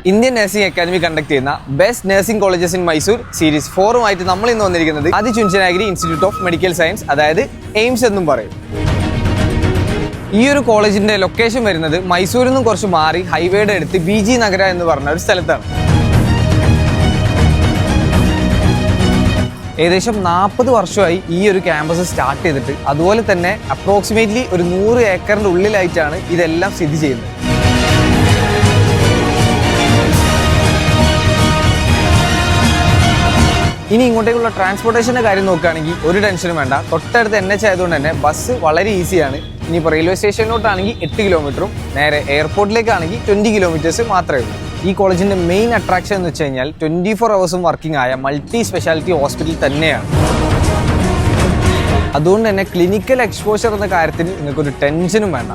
Indian nursing academy conduct ചെയ്യുന്ന best nursing colleges in Mysore series 4 നമ്മൾ ഇന്ന് വന്നിരിക്കുന്നത് ആദിചുഞ്ചനഗിരി ഇൻസ്റ്റിറ്റ്യൂട്ട് ഓഫ് മെഡിക്കൽ സയൻസ്, അതായത് എയിംസ് എന്നും പറയും. ഈ ഒരു കോളേജിന്റെ ലൊക്കേഷൻ വരുന്നത് മൈസൂരിൽ നിന്നും കുറച്ച് മാറി ഹൈവേയുടെ അടുത്ത് BG നഗര എന്ന് പറഞ്ഞ ഒരു സ്ഥലത്താണ്. ഏകദേശം 40 വർഷമായി ഈ ഒരു ക്യാമ്പസ് സ്റ്റാർട്ട് ചെയ്തിട്ട്. അതുപോലെ തന്നെ അപ്രോക്സിമേറ്റ്ലി ഒരു 100 ഏക്കറിന്റെ ഉള്ളിലായിട്ടാണ് ഇതെല്ലാം സ്ഥിതി ചെയ്യുന്നത്. ഇനി ഇങ്ങോട്ടേക്കുള്ള ട്രാൻസ്പോർട്ടേഷൻ്റെ കാര്യം നോക്കുകയാണെങ്കിൽ ഒരു ടെൻഷനും വേണ്ട. തൊട്ടടുത്ത് NH ആയതുകൊണ്ട് തന്നെ ബസ് വളരെ ഈസിയാണ്. ഇനിയിപ്പോൾ റെയിൽവേ സ്റ്റേഷനിലോട്ടാണെങ്കിൽ 8 കിലോമീറ്ററും നേരെ എയർപോർട്ടിലേക്കാണെങ്കിൽ 20 കിലോമീറ്റേഴ്സ് മാത്രമേ ഉള്ളൂ. ഈ കോളേജിൻ്റെ മെയിൻ അട്രാക്ഷൻ എന്ന് വെച്ച് കഴിഞ്ഞാൽ 24 ഹവേഴ്സും വർക്കിംഗ് ആയ മൾട്ടി സ്പെഷ്യാലിറ്റി ഹോസ്പിറ്റൽ തന്നെയാണ്. അതുകൊണ്ട് തന്നെ ക്ലിനിക്കൽ എക്സ്പോഷർ എന്ന കാര്യത്തിൽ നിങ്ങൾക്കൊരു ടെൻഷനും വേണ്ട.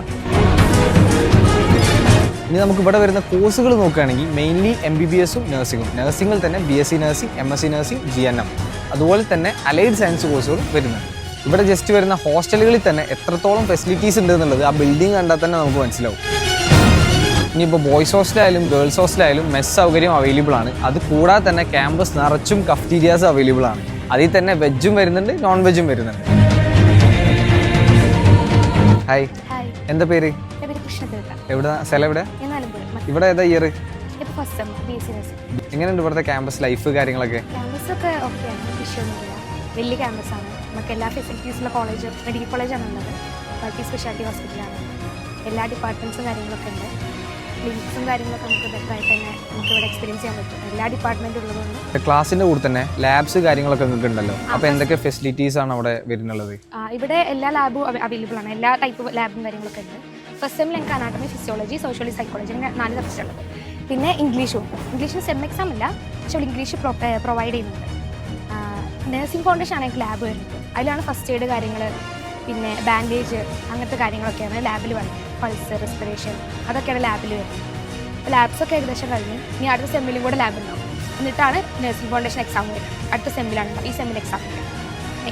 ഇനി നമുക്ക് ഇവിടെ വരുന്ന കോഴ്സുകൾ നോക്കുകയാണെങ്കിൽ മെയിൻലി MBBS-ഉം നഴ്സിംഗിൽ തന്നെ BSc nursing, MSc nursing, GNM, അതുപോലെ തന്നെ അലൈഡ് സയൻസ് കോഴ്സുകളും വരുന്നുണ്ട്. ഇവിടെ ജസ്റ്റ് വരുന്ന ഹോസ്റ്റലുകളിൽ തന്നെ എത്രത്തോളം ഫെസിലിറ്റീസ് ഉണ്ട് എന്നുള്ളത് ആ ബിൽഡിംഗ് കണ്ടാൽ തന്നെ നമുക്ക് മനസ്സിലാവും. ഇനിയിപ്പോൾ ബോയ്സ് ഹോസ്റ്റലായാലും ഗേൾസ് ഹോസ്റ്റലായാലും മെസ് സൗകര്യം അവൈലബിൾ ആണ്. അത് കൂടാതെ തന്നെ ക്യാമ്പസ് നിറച്ചും കഫ്റ്റീരിയാസ് അവൈലബിൾ ആണ്. അതിൽ തന്നെ വെജും വരുന്നുണ്ട്, നോൺ വെജും വരുന്നുണ്ട്. ഹായ്, എന്താ പേര്? എവിടെ സ്ഥലം? എവിടെ? ഇവിടെ ഏതാ ഇയർ? എങ്ങനെയുണ്ട് ഇവിടുത്തെ ക്യാമ്പസ് ലൈഫ് കാര്യങ്ങളൊക്കെ? വലിയ ക്യാമ്പസാണ്, നമുക്ക് എല്ലാ ഫെസിലിറ്റീസുള്ള കോളേജ്, മെഡിക്കൽ കോളേജാണ് ഉള്ളത്. മൾട്ടി സ്പെഷ്യാലിറ്റി ഹോസ്പിറ്റലാണ്. എല്ലാ ഡിപ്പാർട്ട്മെൻറ്റ്സും കാര്യങ്ങളൊക്കെ ഉണ്ട്. ക്ലിനിക്സും കാര്യങ്ങളൊക്കെ നമുക്ക് ബെറ്ററായിട്ട് തന്നെ നമുക്ക് ഇവിടെ എക്സ്പീരിയൻസ് ചെയ്യാൻ പറ്റും. എല്ലാ ഡിപ്പാർട്ട്മെൻറ്റും ഉള്ളതുകൊണ്ട് ക്ലാസ്സിൻ്റെ കൂടെ തന്നെ ലാബ്സ് കാര്യങ്ങളൊക്കെ നിങ്ങൾക്ക് ഉണ്ടല്ലോ. അപ്പോൾ എന്തൊക്കെ ഫെസിലിറ്റീസ് ആണ് അവിടെ വരുന്നുള്ളത്? ഇവിടെ എല്ലാ ലാബും അവൈലബിൾ ആണ്. എല്ലാ ടൈപ്പ് ലാബും കാര്യങ്ങളൊക്കെ ഉണ്ട്. ഫസ്റ്റ് സെമ്മിൽ എനിക്ക് അനാട്ടമി, ഫിസിയോളജി, സോഷ്യോളജി, സൈക്കോളജി, അങ്ങനെ 4 സബ്ജക്റ്റ് ഉള്ളത്. പിന്നെ ഇംഗ്ലീഷിന് സെം എക്സാം ഇല്ല, പക്ഷേ ഇംഗ്ലീഷ് പ്രൊവൈഡ് ചെയ്യുന്നുണ്ട്. നഴ്സിംഗ് ഫൗണ്ടേഷൻ ആണ് എനിക്ക് ലാബ് വരുന്നത്. അതിലാണ് ഫസ്റ്റ് എയ്ഡ് കാര്യങ്ങൾ, പിന്നെ ബാൻഡേജ്, അങ്ങനത്തെ കാര്യങ്ങളൊക്കെയാണ് ലാബിൽ വരുന്നത്. പൾസ്, റെസ്പിറേഷൻ, അതൊക്കെയാണ് ലാബിൽ വരുന്നത്. അപ്പോൾ ലാബ്സൊക്കെ ഏകദേശം കഴിഞ്ഞ് ഇനി അടുത്ത സെമ്മിലും കൂടെ ലാബ് ഉണ്ടാവും. എന്നിട്ടാണ് നഴ്സിംഗ് ഫൗണ്ടേഷൻ എക്സാം വരുന്നത്. അടുത്ത സെമ്മിലാണ് ഈ സെമ്മിൽ എക്സാം വരുന്നത്.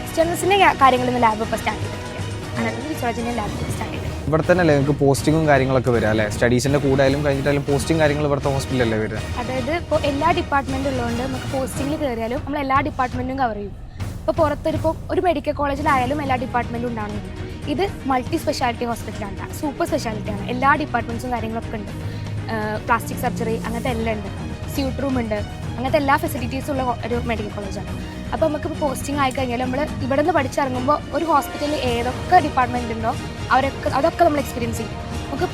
എക്സ്റ്റേണൽസിൻ്റെ കാര്യങ്ങളിൽ ലാബ് ഇപ്പോൾ സ്റ്റാർട്ട് ചെയ്തിട്ടില്ല. അനാട്ടമി, ഫിസിയോളജിൻ്റെ ലാബ് സ്റ്റാർട്ട് ചെയ്തിട്ടുണ്ട്. ഇവിടെ തന്നെ അല്ലേ നിങ്ങൾക്ക് പോസ്റ്റിങ്ങും കാര്യങ്ങളൊക്കെ വരിക അല്ലേ? സ്റ്റഡീസിൻ്റെ കൂടായാലും കഴിഞ്ഞിട്ടായാലും പോസ്റ്റിംഗ് കാര്യങ്ങൾ ഇവിടുത്തെ ഹോസ്പിറ്റലല്ലേ വരിക? അതായത് ഇപ്പോൾ എല്ലാ ഡിപ്പാർട്ട്മെൻറ്റും ഉള്ളതുകൊണ്ട് നമുക്ക് പോസ്റ്റിങ്ങിൽ കയറിയാലും നമ്മൾ എല്ലാ ഡിപ്പാർട്ട്മെൻറ്റും കവർ ചെയ്യും. ഇപ്പോൾ പുറത്തൊരിപ്പോൾ ഒരു മെഡിക്കൽ കോളേജിലായാലും എല്ലാ ഡിപ്പാർട്ട്മെൻറ്റും ഉണ്ടാകുന്നില്ല. ഇത് മൾട്ടി സ്പെഷ്യാലിറ്റി ഹോസ്പിറ്റലാണ്, സൂപ്പർ സ്പെഷ്യാലിറ്റിയാണ്. എല്ലാ ഡിപ്പാർട്ട്മെൻറ്റ്സും കാര്യങ്ങളൊക്കെ ഉണ്ട്. പ്ലാസ്റ്റിക് സർജറി അങ്ങനത്തെ എല്ലാം ഉണ്ട്. സ്യൂട്ട് റൂം ഉണ്ട്. അങ്ങനത്തെ എല്ലാ ഫെസിലിറ്റീസും ഉള്ള ഒരു മെഡിക്കൽ കോളേജാണ്. അപ്പോൾ നമുക്കിപ്പോൾ പോസ്റ്റിംഗ് ആയിക്കഴിഞ്ഞാൽ നമ്മൾ ഇവിടെ നിന്ന് പഠിച്ചിറങ്ങുമ്പോൾ ഒരു ഹോസ്പിറ്റലിൽ ഏതൊക്കെ ഡിപ്പാർട്ട്മെൻറ്റ് ഉണ്ടോ അതൊക്കെ നമ്മൾ എക്സ്പീരിയൻസ് ചെയ്യും. നമുക്ക്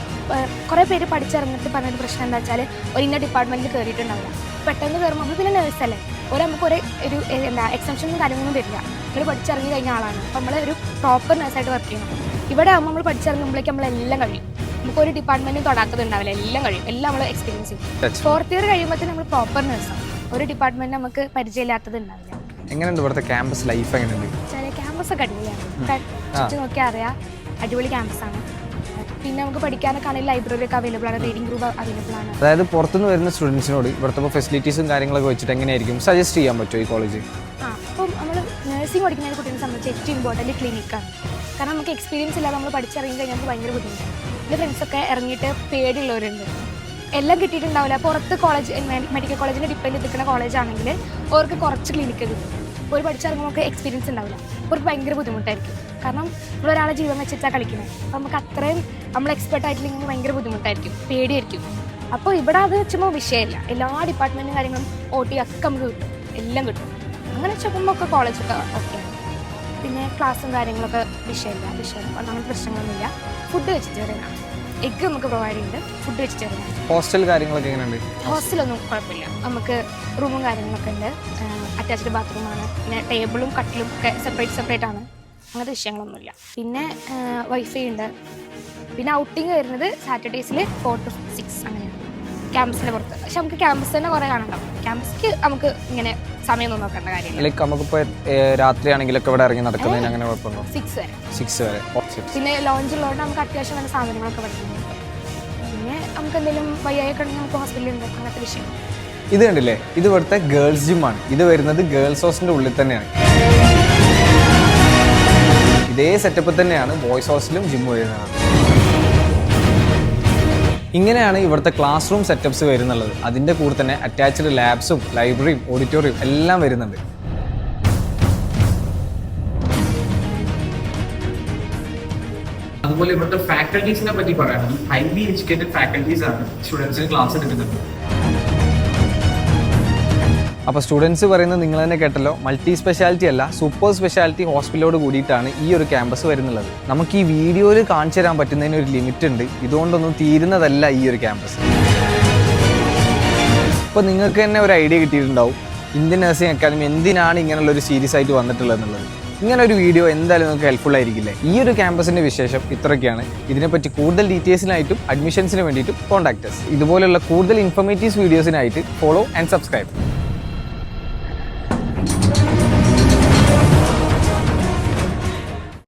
കുറേ പേര് പഠിച്ചിറങ്ങിയിട്ട് പറഞ്ഞൊരു പ്രശ്നം എന്താ വെച്ചാൽ ഒരു ഇന്ന ഡിപ്പാർട്ട്മെൻറ്റിൽ കയറിയിട്ടുണ്ടാവില്ല. പെട്ടെന്ന് കയറുമ്പോൾ നമ്മൾ പിന്നെ നേഴ്സല്ലേ, നമുക്ക് ഒരു എന്താ എക്സംഷനും കാര്യങ്ങളൊന്നും വരില്ല. നമ്മൾ പഠിച്ചിറങ്ങി കഴിഞ്ഞ ആളാണ്. അപ്പോൾ നമ്മൾ ഒരു പ്രോപ്പർ നേഴ്സായിട്ട് വർക്ക് ചെയ്യണം. ഇവിടെ ആകുമ്പോൾ നമ്മൾ പഠിച്ചിറങ്ങുമ്പോഴേക്കും നമ്മളെല്ലാം കഴിയും. നമുക്ക് ഒരു ഡിപ്പാർട്ട്മെൻറ്റും തൊടാത്തത് ഉണ്ടാവില്ല, എല്ലാം കഴിയും. എല്ലാം നമ്മൾ എക്സ്പീരിയൻസ് ചെയ്യും. 4th ഇയർ കഴിയുമ്പോഴത്തേക്കും നമ്മൾ പ്രോപ്പർ നേഴ്സാണ്. ഒരു ഡിപ്പാർട്ട്മെൻറ്റ് നമുക്ക് പരിചയമില്ലാത്തത് ഉണ്ടാവില്ല. എങ്ങനെയുണ്ട് ഇവിടുത്തെ ക്യാമ്പസ് ലൈഫ്? എങ്ങനെയുണ്ട്? ക്യാമ്പസൊക്കെ അടിപൊളിയാണ്. ചുറ്റും നോക്കിയാൽ അറിയാം, അടിപൊളി ക്യാമ്പസാണ്. പിന്നെ നമുക്ക് പഠിക്കാനൊക്കെ ആണെങ്കിൽ ലൈബ്രറി ഒക്കെ അവൈലബിൾ ആണ്, റീഡിംഗ് ഗ്രൂപ്പ് അവൈലബിൾ ആണ്. അതായത് പുറത്തുനിന്ന് വരുന്ന സ്റ്റുഡൻസിനോട് ഇവിടുത്തെ ഫെസിലിറ്റീസും കാര്യങ്ങളൊക്കെ വെച്ചിട്ട് എങ്ങനെയായിരിക്കും സജസ്റ്റ് ചെയ്യാൻ പറ്റുമോ ഈ കോളേജ്? അപ്പം നമ്മൾ നഴ്സിംഗ് പഠിക്കുന്ന കുട്ടീനെ സംബന്ധിച്ച് ഏറ്റവും ഇമ്പോർട്ടൻറ്റ് ക്ലിനിക്കാണ്. കാരണം നമുക്ക് എക്സ്പീരിയൻസ് ഇല്ലാതെ നമ്മൾ പഠിച്ചിറങ്ങി കഴിഞ്ഞാൽ നമുക്ക് ഭയങ്കര ബുദ്ധിമുട്ടാണ്. എൻ്റെ ഫ്രണ്ട്സൊക്കെ ഇറങ്ങിയിട്ട് പേടിയുള്ളവരുണ്ട്. എല്ലാം കിട്ടിയിട്ടുണ്ടാവില്ല. പുറത്ത് കോളേജ് മെഡിക്കൽ കോളേജിനെ ഡിപ്പെൻഡ് ചെയ്തിരിക്കുന്ന കോളേജാണെങ്കിൽ അവർക്ക് കുറച്ച് ക്ലിനിക്ക് കിട്ടും. ഒരു പഠിച്ചിറങ്ങുമ്പോൾ നമുക്ക് എക്സ്പീരിയൻസ് ഉണ്ടാവില്ല. അവർക്ക് ഭയങ്കര ബുദ്ധിമുട്ടായിരിക്കും. കാരണം നമ്മളൊരാളെ ജീവൻ വെച്ചിട്ടാണ് കളിക്കുന്നത്. അപ്പോൾ നമുക്ക് അത്രയും നമ്മൾ എക്സ്പെർട്ട് ആയിട്ടില്ലെങ്കിൽ ഭയങ്കര ബുദ്ധിമുട്ടായിരിക്കും, പേടിയായിരിക്കും. അപ്പോൾ ഇവിടെ അത് വെച്ചുമ്പോൾ വിഷയമില്ല. എല്ലാ ഡിപ്പാർട്ട്മെൻറ്റും കാര്യങ്ങളും OT ഒക്കെ നമുക്ക് കിട്ടും, എല്ലാം കിട്ടും. അങ്ങനെ വെച്ചപ്പോൾ ഒക്കെ കോളേജൊക്കെ ഓക്കെയാണ്. പിന്നെ ക്ലാസ്സും കാര്യങ്ങളൊക്കെ വിഷയമില്ല, അങ്ങനത്തെ പ്രശ്നങ്ങളൊന്നുമില്ല. ഫുഡ് വെജിറ്റേറിയനാണ്. എഗ്ഗ് നമുക്ക് പ്രൊവൈഡ് ചെയ്യുന്നുണ്ട്, ഫുഡ് വെജിറ്റേറിയനാണ്. ഹോസ്റ്റൽ കാര്യങ്ങളൊക്കെ എങ്ങനെയുണ്ട്? ഹോസ്റ്റലൊന്നും കുഴപ്പമില്ല. നമുക്ക് റൂമും കാര്യങ്ങളൊക്കെ ഉണ്ട്. അറ്റാച്ച്ഡ് ബാത്റൂമാണ്. പിന്നെ ടേബിളും കട്ടിലും ഒക്കെ സെപ്പറേറ്റ് ആണ്. അങ്ങനത്തെ വിഷയങ്ങളൊന്നുമില്ല. പിന്നെ വൈഫൈ ഉണ്ട്. പിന്നെ ഔട്ടിങ് വരുന്നത് സാറ്റർഡേസിൽ 4 to 6 അങ്ങനെയാണ് ക്യാമ്പസിൻ്റെ പുറത്ത്. പക്ഷെ നമുക്ക് ക്യാമ്പസ് തന്നെ കുറേ കാണണ്ടാവും. ക്യാമ്പസിക്ക് നമുക്ക് ഇങ്ങനെ സമയമൊന്നും നോക്കേണ്ട കാര്യമില്ല. ലൈക്ക് നമുക്കിപ്പോൾ രാത്രിയാണെങ്കിലൊക്കെ ഇവിടെ ഇറങ്ങി നടക്കുന്നതിന് അങ്ങനെ കുഴപ്പമുണ്ടോ? 6 വരെ. പിന്നെ ലോഞ്ച് ഉള്ളതുകൊണ്ട് നമുക്ക് അത്യാവശ്യം നല്ല സാധനങ്ങളൊക്കെ പഠിക്കുന്നുണ്ട്. പിന്നെ നമുക്ക് എന്തെങ്കിലും വയ്യായൊക്കെ ഉണ്ടെങ്കിൽ നമുക്ക് ഹോസ്പിറ്റലുണ്ട്, അങ്ങനത്തെ വിഷയം. ഇത് കണ്ടില്ലേ, ഇത് ഇവിടുത്തെ ഗേൾസ് ജിമ്മാണ്. ഇത് വരുന്നത് ഗേൾസ് ഹോസ്റ്റലിൻ്റെ ഉള്ളിൽ തന്നെയാണ്. ഇതേ സെറ്റപ്പ് തന്നെയാണ് ബോയ്സ് ഹോസ്റ്റലും ജിമ്മും വരുന്നത്. ഇങ്ങനെയാണ് ഇവിടുത്തെ ക്ലാസ് റൂം സെറ്റപ്സ് വരുന്നുള്ളത്. അതിൻ്റെ കൂടെ തന്നെ അറ്റാച്ച്ഡ് ലാബ്സും ലൈബ്രറിയും ഓഡിറ്റോറിയം എല്ലാം വരുന്നുണ്ട്. അതുപോലെ ഇവിടുത്തെ ഫാക്കൽറ്റീസിനെ പറ്റി പറയുകയാണെങ്കിൽ ഹൈലി എഡ്യൂക്കേറ്റഡ് ഫാക്കൽറ്റീസ് ആണ് സ്റ്റുഡൻസിന് ക്ലാസ് എടുക്കുന്നത്. അപ്പോൾ സ്റ്റുഡൻസ് പറയുന്നത് നിങ്ങൾ തന്നെ കേട്ടല്ലോ, മൾട്ടി സ്പെഷ്യാലിറ്റി അല്ല സൂപ്പർ സ്പെഷ്യാലിറ്റി ഹോസ്പിറ്റലോട് കൂടിയിട്ടാണ് ഈ ഒരു ക്യാമ്പസ് വരുന്നുള്ളത്. നമുക്ക് ഈ വീഡിയോയിൽ കാണിച്ചു തരാൻ പറ്റുന്നതിന് ഒരു ലിമിറ്റ് ഉണ്ട്. ഇതുകൊണ്ടൊന്നും തീരുന്നതല്ല ഈ ഒരു ക്യാമ്പസ്. ഇപ്പോൾ നിങ്ങൾക്ക് തന്നെ ഒരു ഐഡിയ കിട്ടിയിട്ടുണ്ടാവും ഇന്ത്യൻ നഴ്സിംഗ് അക്കാദമി എന്തിനാണ് ഇങ്ങനെയുള്ള ഒരു സീരീസ് ആയിട്ട് വന്നിട്ടുള്ളത് എന്നുള്ളത്. ഇങ്ങനെ ഒരു വീഡിയോ എന്തായാലും നിങ്ങൾക്ക് ഹെൽപ്ഫുൾ ആയിരിക്കില്ലേ. ഈ ഒരു ക്യാമ്പസിൻ്റെ വിശേഷം ഇത്രയൊക്കെയാണ്. ഇതിനെപ്പറ്റി കൂടുതൽ ഡീറ്റെയിൽസിനായിട്ടും അഡ്മിഷൻസിന് വേണ്ടിയിട്ടും കോൺടാക്ട് us. ഇതുപോലുള്ള കൂടുതൽ ഇൻഫോർമേറ്റീവ് വീഡിയോസിനായിട്ട് ഫോളോ ആൻഡ് സബ്സ്ക്രൈബ്.